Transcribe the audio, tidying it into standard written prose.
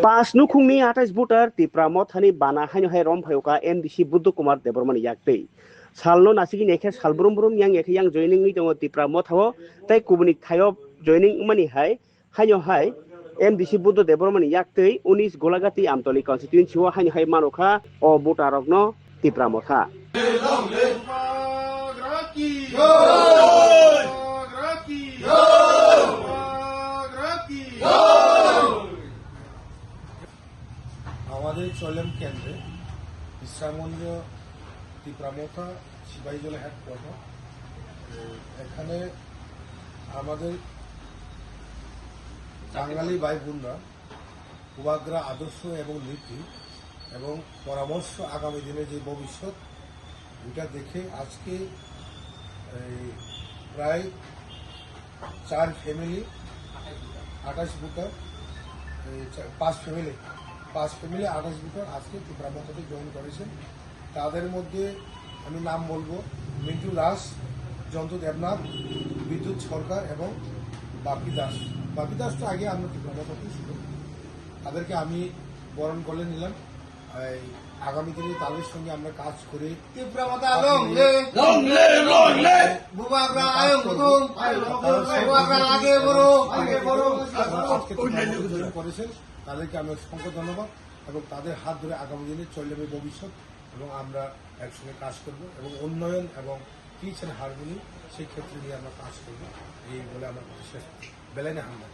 पास नुखुंगनि 28 voter Tipra मथानि बाना हाइन हाय रमफायका एमडिसि बुद्धु कुमार देबरमनि याक्तै सालनो नासिगि नेखे सालब्रुम ब्रुम yang एखे yang joining नि दङ तिप्रा मथाव तै कुबनि थायो joining मनि हाय हाइन हाय एमडिसि बुद्धु देबरमनि याक्तै 19 गोलागाति आमतली कन्स्टिट्युएन्सि व हाइन हाय मानोखा अ भोटारकनो तिप्रा मथा আমাদের চলেম কেন্দ্রে বিশ্রামগঞ্জ তিপ্রামথা সিপাহীজলা হেডকোয়ার্টার এখানে আমাদের বাঙালি ভাই বোনরা উপাগ্রা আদর্শ এবং নীতি এবং পরামর্শ আগামী দিনে যে ভবিষ্যৎ এটা দেখে আজকে প্রায় 4 ফ্যামিলি 28 ভোটার 5 ফ্যামিলি 28 ভোটার আজকে তিপ্রামথাতে জয়েন করেছেন। তাদের মধ্যে আমি নাম বলবো মিন্টু দাস, জন্তু দেবনাথ, বিদ্যুৎ সরকার এবং বাপি দাস। বাপি দাস তো আগে আমরা তিপ্রামথাতেই ছিল, তাদেরকে আমি বরণ করে নিলাম। আগামী দিনে তাদের সঙ্গে আমরা কাজ করে করেছেন তাদেরকে আমি অসংখ্য ধন্যবাদ এবং তাদের হাত ধরে আগামী দিনে চলবে ভবিষ্যৎ এবং আমরা একসঙ্গে কাজ করব এবং উন্নয়ন এবং পিচ অ্যান্ড হারমোনি সেই ক্ষেত্রে নিয়ে আমরা কাজ করব এই বলে আমার শেষ বেলাইনে হামলা।